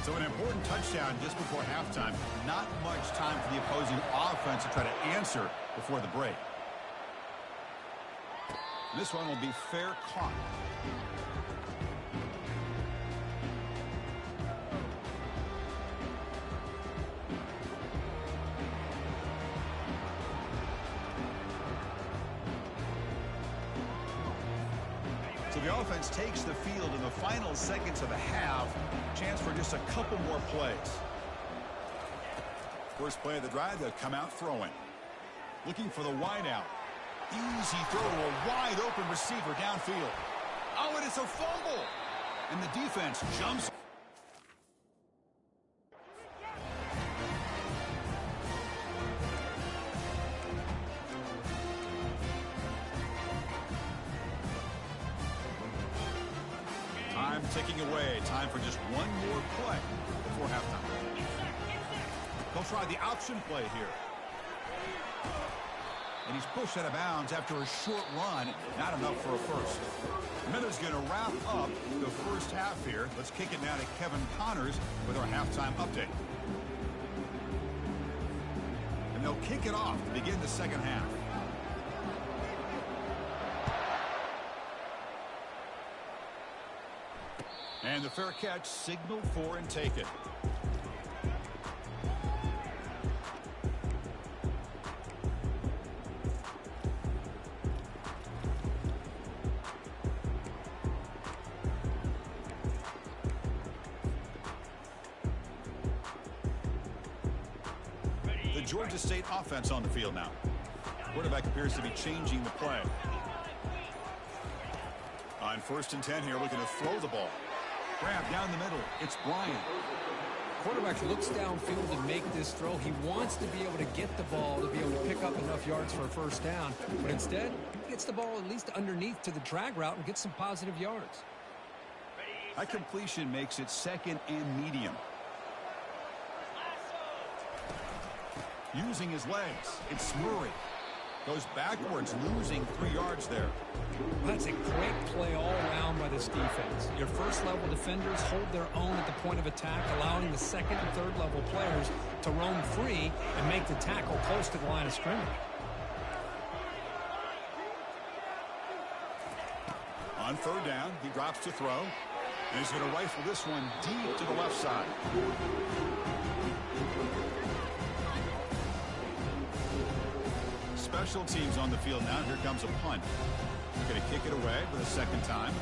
So an important touchdown just before halftime. Not much time for the opposing offense to try to answer before the break. This one will be fair caught. So the offense takes the field in the final seconds of the half. Chance for just a couple more plays. First play of the drive, they'll come out throwing. Looking for the wide out. Easy throw to a wide open receiver downfield. Oh, and it's a fumble. And the defense jumps. Time ticking away. Time for just one more play before halftime. They'll try the option play here. And he's pushed out of bounds after a short run. Not enough for a first. Miller's going to wrap up the first half here. Let's kick it now to Kevin Connors with our halftime update. And they'll kick it off to begin the second half. And the fair catch signaled for and taken. The Georgia State offense on the field now. Quarterback appears to be changing the play. On 1st and 10 here, looking to throw the ball. Grab down the middle. It's Bryant. Quarterback looks downfield to make this throw. He wants to be able to get the ball to be able to pick up enough yards for a first down. But instead, he gets the ball at least underneath to the drag route and gets some positive yards. That completion makes it second and medium. Using his legs, it's Murray. Goes backwards, losing 3 yards there. That's a great play all around by this defense. Your first-level defenders hold their own at the point of attack, allowing the second and third-level players to roam free and make the tackle close to the line of scrimmage. On 3rd down, he drops to throw. And he's going to rifle this one deep to the left side. Special teams on the field now. Here comes a punt. They're going to kick it away for the second time.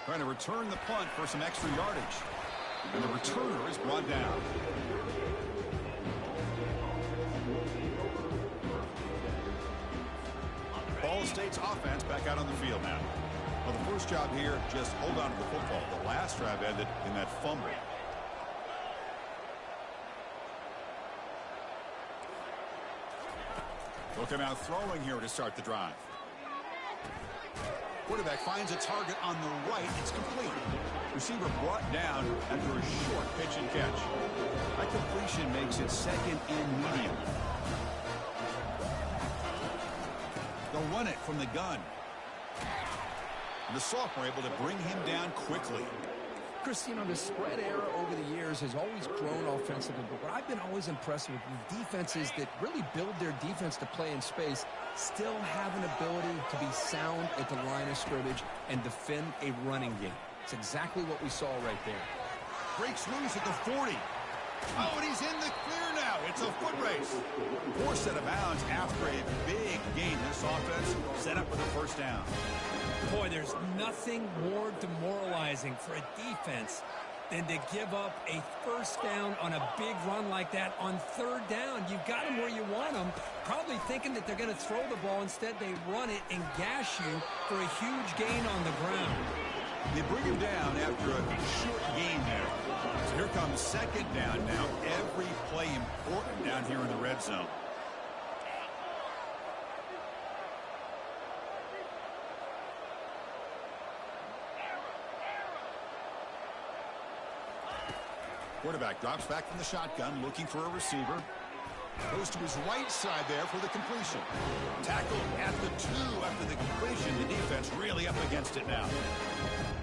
Trying to return the punt for some extra yardage. And the returner is brought down. Ball State's offense back out on the field now. Well, the first job here, just hold on to the football. The last drive ended in that fumble. They'll come out throwing here to start the drive. Quarterback finds a target on the right. It's complete. Receiver brought down after a short pitch and catch. That completion makes it second and medium. They'll run it from the gun. And the sophomore able to bring him down quickly. Chris, you know, the spread era over the years has always grown offensively, but what I've been always impressed with defenses that really build their defense to play in space still have an ability to be sound at the line of scrimmage and defend a running game. It's exactly what we saw right there. Breaks loose at the 40. Oh, and he's in the clear now. It's a foot race. Forced out of bounds after a big gain. This offense set up for the first down. Boy, there's nothing more demoralizing for a defense than to give up a first down on a big run like that on 3rd down. You've got them where you want them, probably thinking that they're going to throw the ball. Instead, they run it and gash you for a huge gain on the ground. They bring him down after a short gain there. So here comes 2nd down now. Every play important down here in the red zone. Quarterback drops back from the shotgun, looking for a receiver. Goes to his right side there for the completion. Tackled at the 2 after the completion. The defense really really up against it now.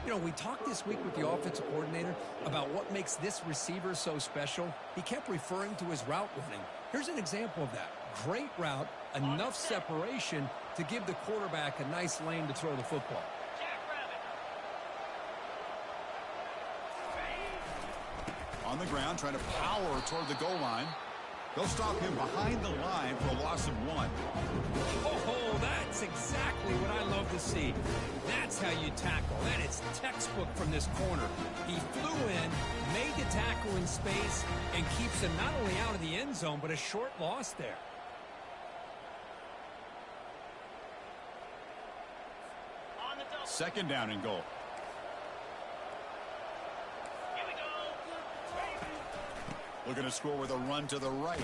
You know, we talked this week with the offensive coordinator about what makes this receiver so special. He kept referring to his route running. Here's an example of that. Great route, enough separation to give the quarterback a nice lane to throw the football. On the ground, trying to power toward the goal line. They'll stop him behind the line for a loss of 1. Oh, that's exactly what I love to see. That's how you tackle. And it's textbook from this corner. He flew in, made the tackle in space, and keeps him not only out of the end zone, but a short loss there. Second down and goal. Looking to score with a run to the right.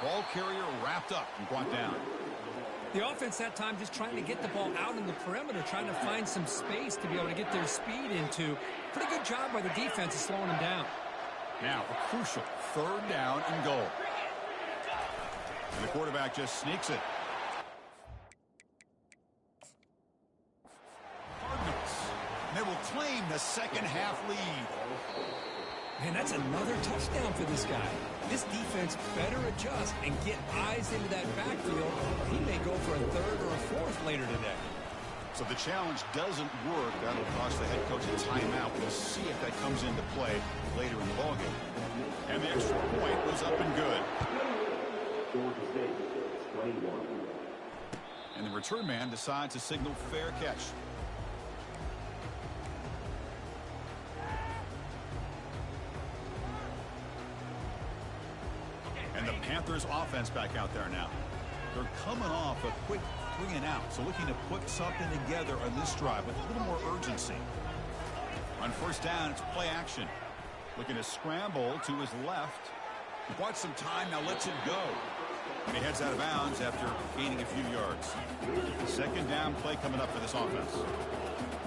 Ball carrier wrapped up and brought down. The offense that time just trying to get the ball out in the perimeter, trying to find some space to be able to get their speed into. Pretty good job by the defense of slowing them down. Now a crucial third down and goal. And the quarterback just sneaks it. Cardinals. They will claim the second half lead. Man, that's another touchdown for this guy. This defense better adjust and get eyes into that backfield. He may go for a third or a fourth later today. So the challenge doesn't work. That'll cost the head coach a timeout. We'll see if that comes into play later in the ballgame. And the extra point was up and good. And the return man decides to signal fair catch. And the Panthers offense back out there now. They're coming off a quick 3 and out, so looking to put something together on this drive with a little more urgency. On first down, it's play action. Looking to scramble to his left. Bought some time, now lets it go. And he heads out of bounds after gaining a few yards. Second down play coming up for this offense.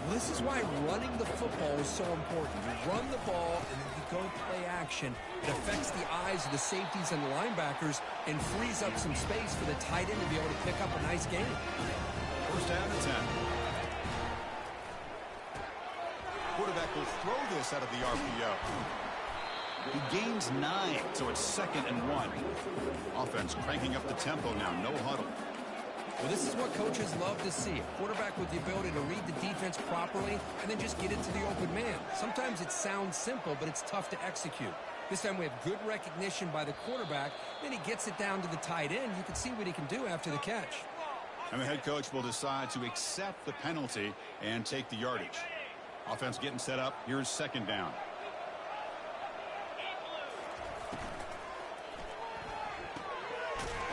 Well, this is why running the football is so important. You run the ball and then you go play action. It affects the eyes of the safeties and the linebackers and frees up some space for the tight end to be able to pick up a nice game. First down and 10. Quarterback will throw this out of the RPO. He gains 9, so it's 2nd and 1. Offense cranking up the tempo now, no huddle. Well, this is what coaches love to see. A quarterback with the ability to read the defense properly and then just get it to the open man. Sometimes it sounds simple, but it's tough to execute. This time we have good recognition by the quarterback. Then he gets it down to the tight end. You can see what he can do after the catch. And the head coach will decide to accept the penalty and take the yardage. Offense getting set up. Here's second down.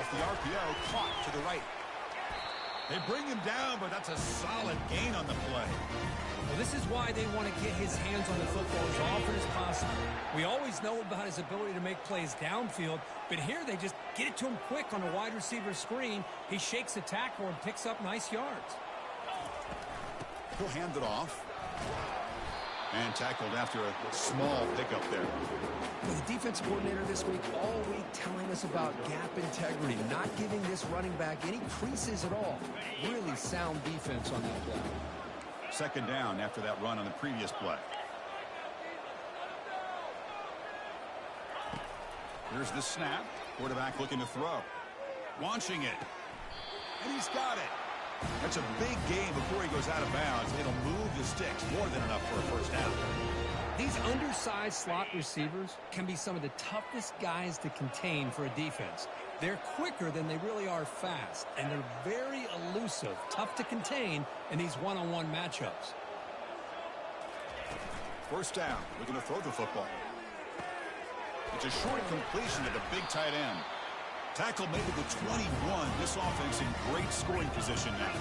Off the RPO, caught to the right. They bring him down, but that's a solid gain on the play. Well, this is why they want to get his hands on the football as often as possible. We always know about his ability to make plays downfield, but here they just get it to him quick on a wide receiver screen. He shakes the tackle and picks up nice yards. He'll hand it off. And tackled after a small pickup there. Well, the defensive coordinator this week all week telling us about gap integrity, not giving this running back any creases at all. Really sound defense on that play. Second down after that run on the previous play. Here's the snap. Quarterback looking to throw. Launching it. And he's got it. That's a big gain before he goes out of bounds. It'll move the sticks more than enough for a first down. These undersized slot receivers can be some of the toughest guys to contain for a defense. They're quicker than they really are fast, and they're very elusive, tough to contain in these one-on-one matchups. First down, looking to throw the football. It's a short completion to the big tight end. Tackle made to the 21. This offense in great scoring position now.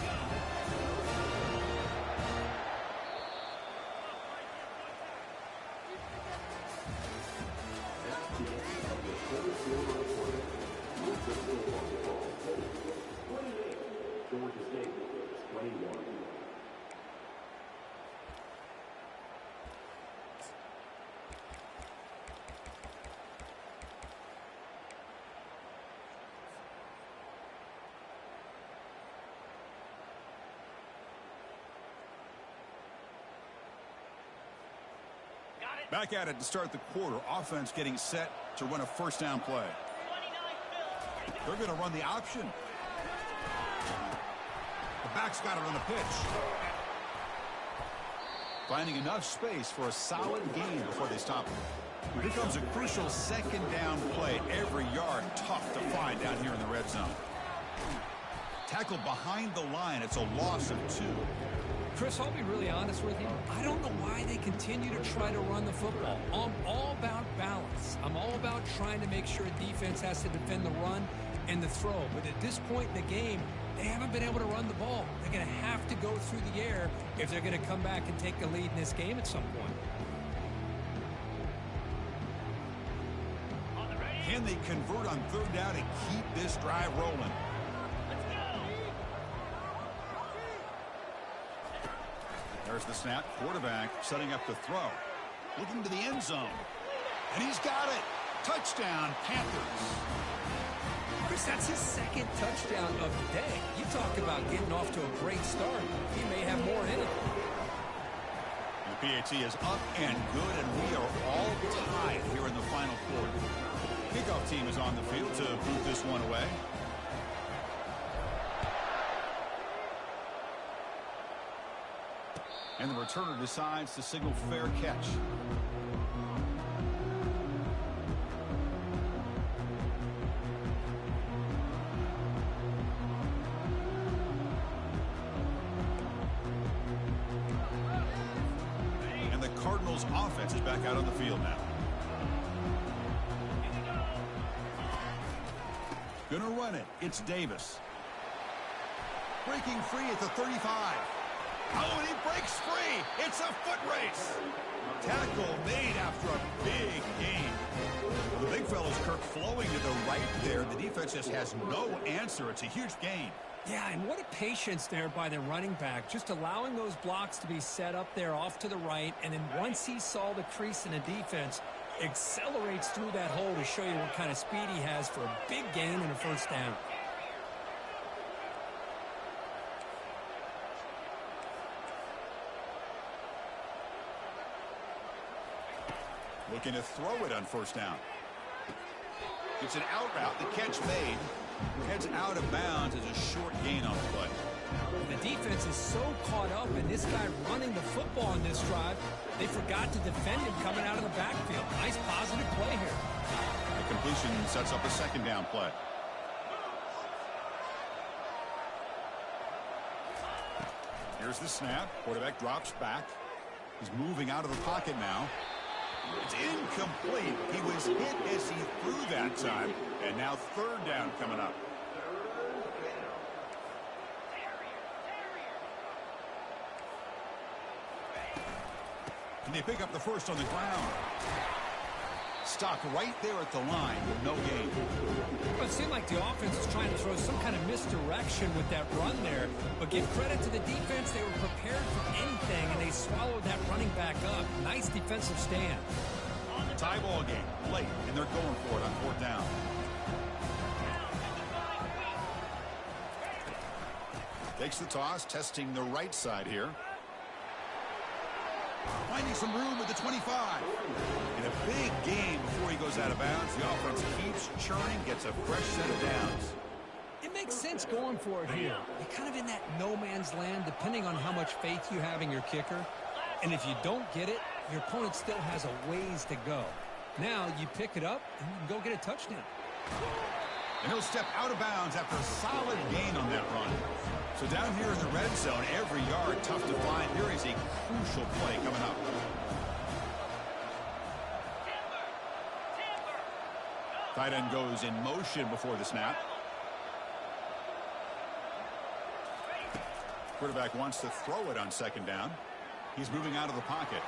Back at it to start the quarter. Offense getting set to run a first down play. They're going to run the option. The back's got it on the pitch. Finding enough space for a solid gain before they stop him. Here comes a crucial second down play. Every yard tough to find down here in the red zone. Tackled behind the line. It's a loss of 2. Chris, I'll be really honest with you. I don't know why they continue to try to run the football. I'm all about balance. I'm all about trying to make sure a defense has to defend the run and the throw. But at this point in the game, they haven't been able to run the ball. They're going to have to go through the air if they're going to come back and take the lead in this game at some point. Can they convert on third down and keep this drive rolling? There's the snap. Quarterback setting up the throw. Looking to the end zone. And he's got it. Touchdown, Panthers. Chris, that's his second touchdown of the day. You talk about getting off to a great start. He may have more in it. The PAT is up and good, and we are all tied here in the final quarter. Kickoff team is on the field to boot this one away. And the returner decides to signal fair catch. And the Cardinals offense is back out on the field now. Gonna run it. It's Davis. Breaking free at the 35. Oh, and he breaks free. It's a foot race. Tackle made after a big gain. The big fella's Kirk flowing to the right there. The defense just has no answer. It's a huge gain. Yeah, and what a patience there by the running back. Just allowing those blocks to be set up there off to the right. And then once he saw the crease in the defense, accelerates through that hole to show you what kind of speed he has for a big gain and a first down. Looking to throw it on first down. It's an out route. The catch made. Heads out of bounds as a short gain on the play. The defense is so caught up in this guy running the football in this drive, they forgot to defend him coming out of the backfield. Nice positive play here. The completion sets up a second down play. Here's the snap. Quarterback drops back. He's moving out of the pocket now. It's incomplete. He was hit as he threw that time. And now third down coming up. And they pick up the first on the ground. Stopped right there at the line with no gain. Well, it seemed like the offense was trying to throw some kind of misdirection with that run there. But give credit to the defense. They were prepared for anything, and they swallowed that running back up. Nice defensive stand. Tie ball game late, and they're going for it on fourth down. Takes the toss, testing the right side here. Finding some room at the 25. And a big gain before he goes out of bounds. The offense keeps churning, gets a fresh set of downs. It makes sense going for it here. You're kind of in that no man's land, depending on how much faith you have in your kicker. And if you don't get it, your opponent still has a ways to go. Now you pick it up and you can go get a touchdown. And he'll step out of bounds after a solid gain on that run. So down here in the red zone, every yard tough to find. Here is a crucial play coming up. Tight end goes in motion before the snap. Quarterback wants to throw it on second down. He's moving out of the pocket.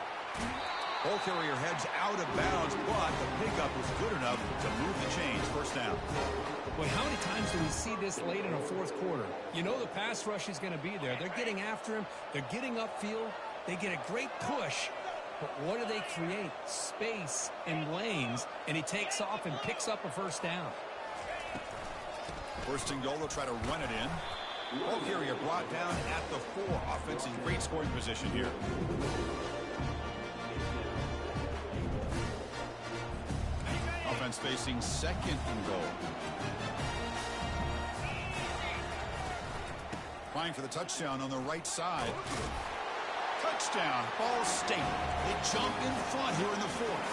Ball carrier heads out of bounds, but the pickup was good enough to move the chains. First down. Boy, how many times do we see this late in a fourth quarter? You know the pass rush is going to be there. They're getting after him. They're getting upfield. They get a great push. But what do they create? Space and lanes. And he takes off and picks up a first down. First and goal, they'll try to run it in. Ball carrier brought down at the 4. Offense in great scoring position here. offense facing second and goal. Trying for the touchdown on the right side. Touchdown, Ball State. They jump in front here in the fourth.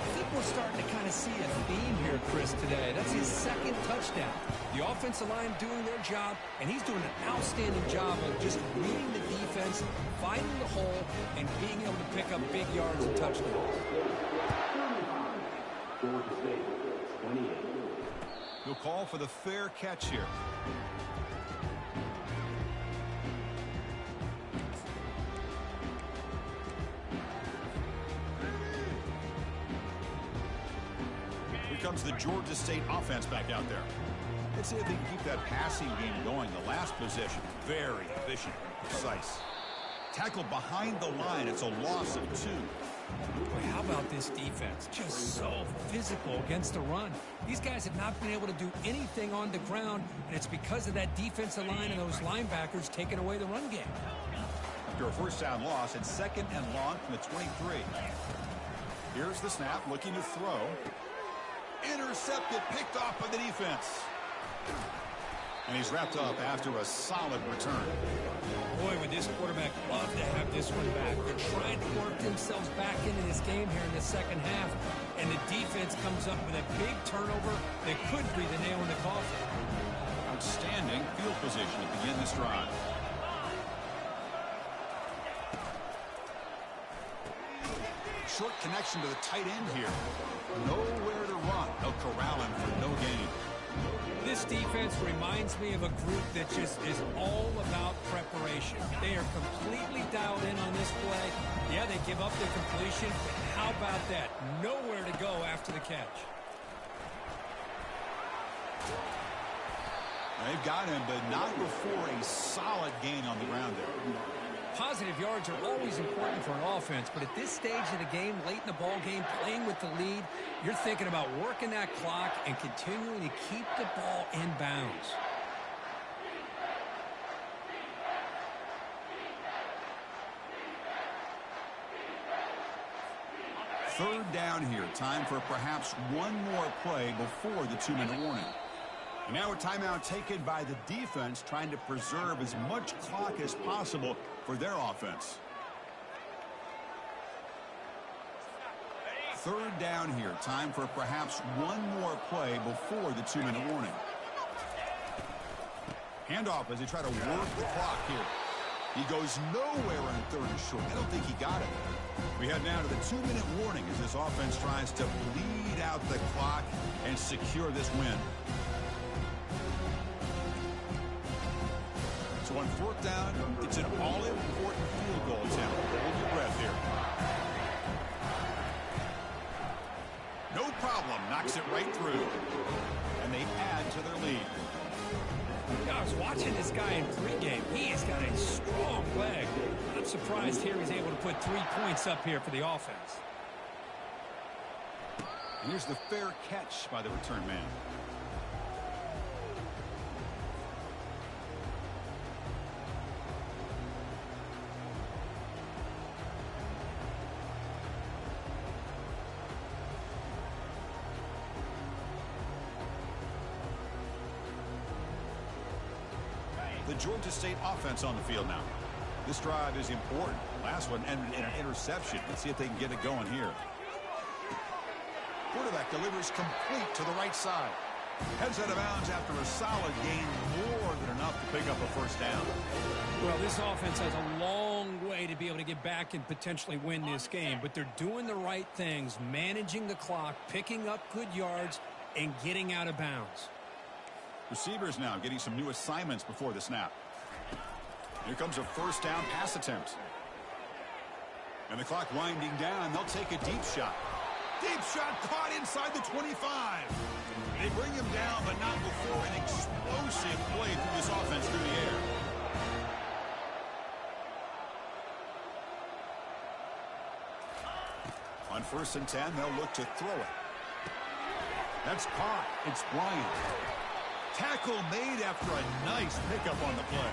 I think we're starting to kind of see a theme here, Chris, today. That's his second touchdown. The offensive line doing their job, and he's doing an outstanding job of just reading the defense, finding the hole, and being able to pick up big yards and touchdowns. He'll call for the fair catch here. Comes the Georgia State offense back out there. Let's see if they can keep that passing game going. The last possession, very efficient, precise. Tackle behind the line. It's a loss of 2. Boy, how about this defense? Just so physical against the run. These guys have not been able to do anything on the ground, and it's because of that defensive line and those linebackers taking away the run game. After a first down loss, it's second and long from the 23. Here's the snap, looking to throw. Intercepted, picked off by the defense. And he's wrapped up after a solid return. Boy, would this quarterback love to have this one back. They're trying to work themselves back into this game here in the second half. And the defense comes up with a big turnover that could be the nail in the coffin. Outstanding field position to begin this drive. Short connection to the tight end here. Nowhere to run. They'll corral him for no gain. This defense reminds me of a group that just is all about preparation. They are completely dialed in on this play. Yeah, they give up the completion, but how about that? Nowhere to go after the catch. They've got him, but not before a solid gain on the ground there. Positive yards are always important for an offense, but at this stage of the game, late in the ball game, playing with the lead, you're thinking about working that clock and continuing to keep the ball in bounds. Third down here. Time for perhaps one more play before the 2-minute warning. And now a timeout taken by the defense, trying to preserve as much clock as possible for their offense. Third down here. Time for perhaps one more play before the 2-minute warning. Handoff as they try to work the clock here. He goes nowhere on third and short. I don't think he got it. We head now to the 2-minute warning as this offense tries to bleed out the clock and secure this win. So on fourth down, it's an all-important field goal attempt. Hold your breath here. No problem. Knocks it right through. And they add to their lead. I was watching this guy in pregame. He has got a strong leg. I'm surprised here he's able to put 3 points up here for the offense. And here's the fair catch by the return man. The Georgia State offense on the field now. This drive is important. Last one ended in an interception. Let's see if they can get it going here. Quarterback delivers complete to the right side. Heads out of bounds after a solid gain, more than enough to pick up a first down. Well, this offense has a long way to be able to get back and potentially win this game, but they're doing the right things, managing the clock, picking up good yards, and getting out of bounds. Receivers now getting some new assignments before the snap. Here comes a first down pass attempt. And the clock winding down. They'll take a deep shot. Deep shot caught inside the 25. They bring him down, but not before an explosive play through this offense through the air. On 1st and 10, they'll look to throw it. That's caught. It's Bryant. Tackle made after a nice pickup on the play.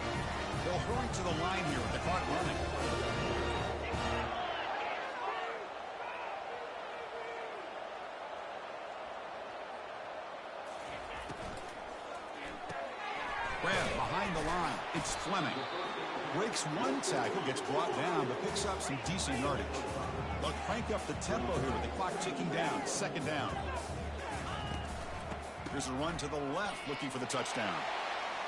They'll hurry to the line here with the clock running. behind the line. It's Fleming. Breaks one tackle, gets brought down, but picks up some decent yardage. They'll crank up the tempo here with the clock ticking down. Second down. Here's a run to the left, looking for the touchdown.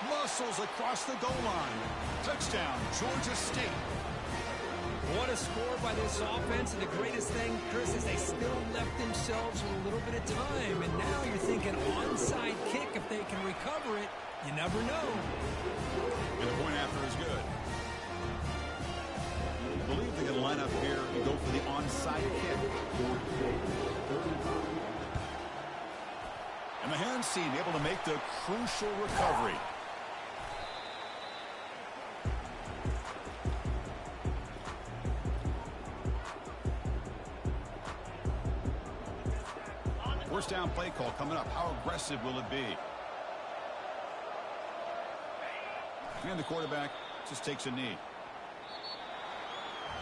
Muscles across the goal line. Touchdown, Georgia State. What a score by this offense, and the greatest thing, Chris, is they still left themselves with a little bit of time, and now you're thinking onside kick if they can recover it. You never know. And the point after is good. I believe they're going to line up here and go for the onside kick. And the hand team able to make the crucial recovery. First down play call coming up. How aggressive will it be? And the quarterback just takes a knee.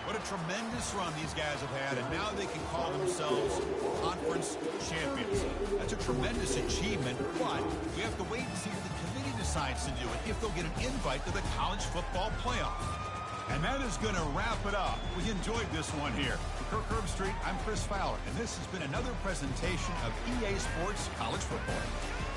What a tremendous run these guys have had, and now they can call themselves conference champions. That's a tremendous achievement, but we have to wait and see what the committee decides to do it, if they'll get an invite to the college football playoff. And that is going to wrap it up. We enjoyed this one here. For Kirk Herbstreit, I'm Chris Fowler, and this has been another presentation of EA Sports College Football.